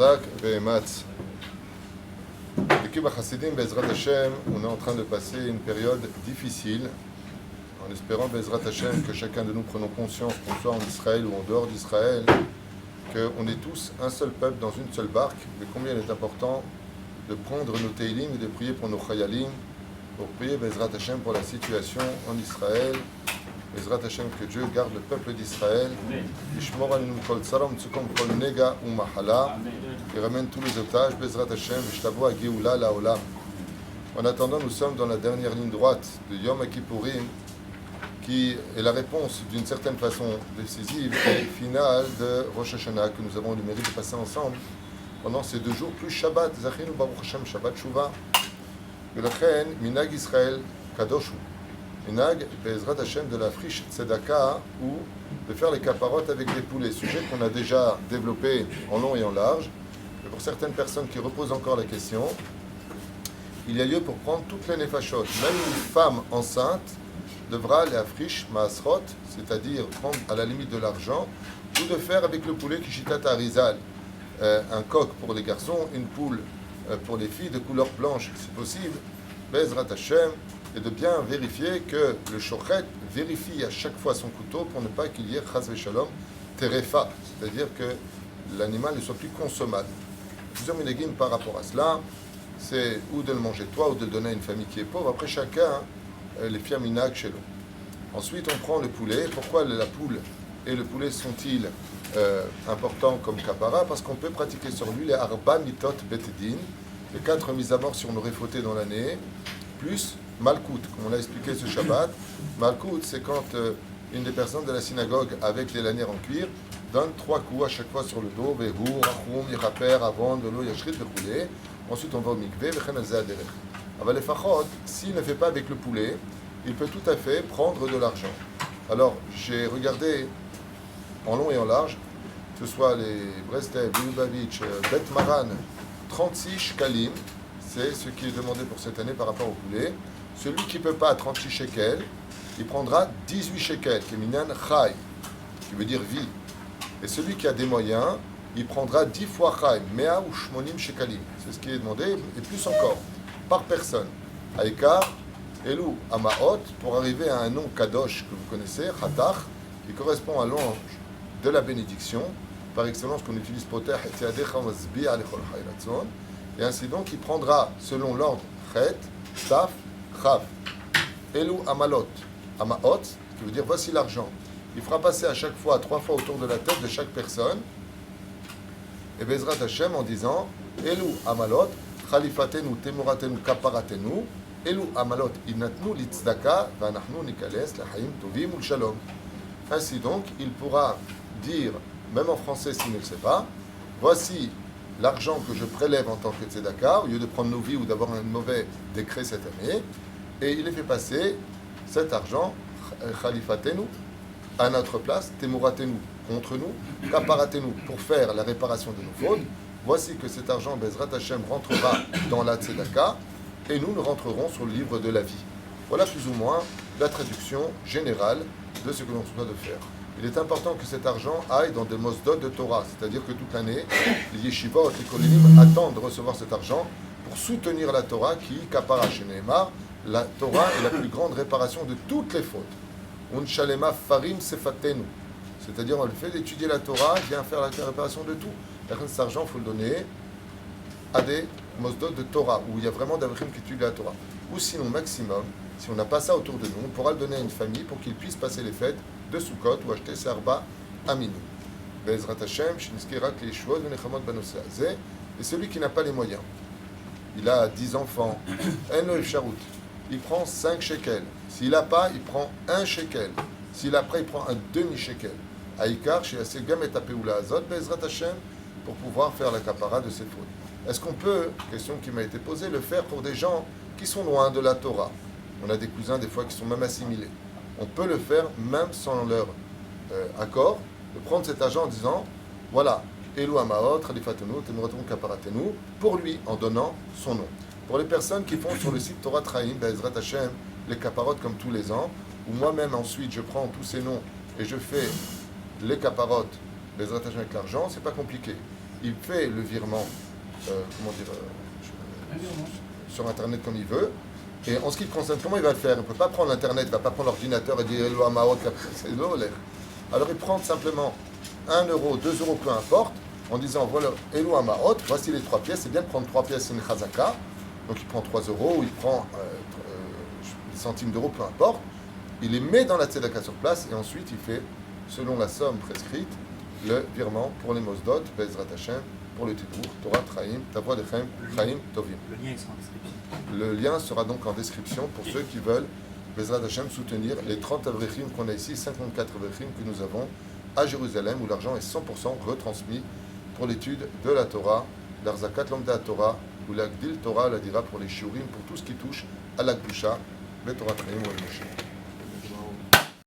Chazak Ve'ematz. L'équipe Chassidim, Bezrat Hashem, on est en train de passer une période difficile, en espérant Bezrat Hashem que chacun de nous prenons conscience, qu'on soit en Israël ou en dehors d'Israël, qu'on est tous un seul peuple dans une seule barque, et combien il est important de prendre nos Teilim et de prier pour nos Chayalim, pour prier Bezrat Hashem pour la situation en Israël. Bezrat Hashem, que Dieu garde le peuple d'Israël, Yishmor alenu kol tsaram tsukom kol nega ou mahala, et ramène tous les otages, Bezrat Hashem, Vishtavo a Geoula laolam. En attendant, nous sommes dans la dernière ligne droite de Yom Kippourim, qui est la réponse d'une certaine façon décisive et finale de Rosh Hashanah, que nous avons le mérite de passer ensemble pendant ces 2 jours, plus Shabbat, Zachinu Baruch Hashem, Shabbat Shuvah, Velachen, Minag Israël, Kadoshu. Minag, Bezrat Hashem, de la friche Tzedaka, ou de faire les caparottes avec des poulets, sujet qu'on a déjà développé en long et en large. Mais pour certaines personnes qui reposent encore la question, il y a lieu pour prendre toutes les nefashot. Même une femme enceinte devra les afrish maasrot, c'est-à-dire prendre à la limite de l'argent, ou de faire avec le poulet kishitat arizal, un coq pour les garçons, une poule pour les filles de couleur blanche si possible, Bezrat Hashem, et de bien vérifier que le shochet vérifie à chaque fois son couteau pour ne pas qu'il y ait chas v'shalom terefa, c'est-à-dire que l'animal ne soit plus consommable. Plusieurs minhagim par rapport à cela, c'est ou de le manger toi ou de le donner à une famille qui est pauvre. Après chacun, les fiers minhag chez lui. Ensuite, on prend le poulet. Pourquoi la poule et le poulet sont-ils importants comme kapara? Parce qu'on peut pratiquer sur lui les arba mitot betedin, les 4 mises à mort si on aurait fauté dans l'année, plus malkout, comme on l'a expliqué ce Shabbat. Malkout, c'est quand une des personnes de la synagogue, avec les lanières en cuir, donne 3 coups à chaque fois sur le dos, vehu, rachum, yichaper, avon, velo, yashrit, vechoulet. Ensuite, on va au mikveh, vechen al zeh derech. Aval le fachot, s'il ne fait pas avec le poulet, il peut tout à fait prendre de l'argent. Alors, j'ai regardé en long et en large, que ce soit les Breslev, Lubavitch, Bet Maran, 36 shkalim, c'est ce qui est demandé pour cette année par rapport au poulet. Celui qui ne peut pas 36 shekels, il prendra 18 shekels, qui est minyan chai, qui veut dire vie. Et celui qui a des moyens, il prendra 10 fois chai, mea ou shmonim shekalim. C'est ce qui est demandé, et plus encore, par personne. Aïkar, Elou, Amaot, pour arriver à un nom kadosh que vous connaissez, Chatach, qui correspond à l'ange de la bénédiction, par excellence qu'on utilise poter, et ainsi donc il prendra selon l'ordre Chet, Taf, Chav. Elou Amalot, Amaot, qui veut dire voici l'argent. Il fera passer à chaque fois 3 fois autour de la tête de chaque personne, et Bezrat Hashem en disant Elou Amalot, Khalifatenu, Temuratenu, Kaparatenu, Elou Amalot, Inatnu, Litzdaka, Vanachnu, Nikales, Lahaim, Tovim, ou Shalom. Ainsi donc, il pourra dire, même en français s'il ne le sait pas, voici l'argent que je prélève en tant que tzedaka, au lieu de prendre nos vies ou d'avoir un mauvais décret cette année, et il est fait passer cet argent, Khalifatenu, à notre place, Temuratenu, contre nous, Kaparatenu, pour faire la réparation de nos fautes. Voici que cet argent, Bezrat Hashem, rentrera dans la tzedaka, et nous rentrerons sur le livre de la vie. Voilà plus ou moins la traduction générale de ce que l'on se doit de faire. Il est important que cet argent aille dans des mosdot de Torah, c'est-à-dire que toute l'année, les yeshivot, les kolénim attendent de recevoir cet argent pour soutenir la Torah qui, kapara chez Nehemar, la Torah est la plus grande réparation de toutes les fautes. Unshalema farim sefatenu, c'est-à-dire le fait d'étudier la Torah vient faire la réparation de tout. Cet argent, il faut le donner à des mosdot de Torah, où il y a vraiment d'avrim qui étudient la Torah. Ou sinon, maximum, si on n'a pas ça autour de nous, on pourra le donner à une famille pour qu'ils puissent passer les fêtes de Sukkot ou acheter Sarba Aminu. Bezrat Hashem, Shinizkirak, les Shuot, Venechamot, Banosé Azeh. Et celui qui n'a pas les moyens, il a 10 enfants, Eno Efsharut, il prend 5 shekels. S'il n'a pas, il prend 1 shekel. S'il a pas, il prend un demi-shekel. Aïkar, chez Asegam et Apeoula Azot, Bezrat Hashem, pour pouvoir faire la kapara de ses fautes. Est-ce qu'on peut, question qui m'a été posée, le faire pour des gens qui sont loin de la Torah? On a des cousins des fois qui sont même assimilés. On peut le faire même sans leur accord, de prendre cet argent en disant voilà, Elou Amaot, Khalifatenu, Temuratenu, Kaparatenu, pour lui en donnant son nom. Pour les personnes qui font sur le site Torah Traim, Bezrat Hashem, les caparottes comme tous les ans, ou moi-même ensuite je prends tous ces noms et je fais les caparottes, Bezrat Hashem avec l'argent, c'est pas compliqué. il fait le virement, sur Internet comme il veut. Et en ce qui le concerne, comment il va le faire? Il ne peut pas prendre Internet, il ne va pas prendre l'ordinateur et dire Elo Amaot, c'est l'Olech. Alors il prend simplement 1 euro, 2 euros, peu importe, en disant voilà, Elo Amaot, voici les 3 pièces, c'est bien de prendre 3 pièces, c'est une chazaka. Donc il prend 3 euros, ou il prend des centimes d'euros, peu importe. Il les met dans la tzedaka sur place et ensuite il fait, selon la somme prescrite, le virement pour les Mosdot, Bezrat Hashem, pour le Tidour, Torah, Traim, Tavra Lechem, Chaim, Tovim. Le lien sera en description. Le lien sera donc en description pour ceux qui veulent, Bezrat Hashem, soutenir les 30 avrechim qu'on a ici, 54 avrechim que nous avons à Jérusalem, où l'argent est 100% retransmis pour l'étude de la Torah, l'Arzakat Lomda Torah, ou la Gdil Torah, la dira pour les shiurim, pour tout ce qui touche à la Gdusha, le Torah Traim ou le Moshe.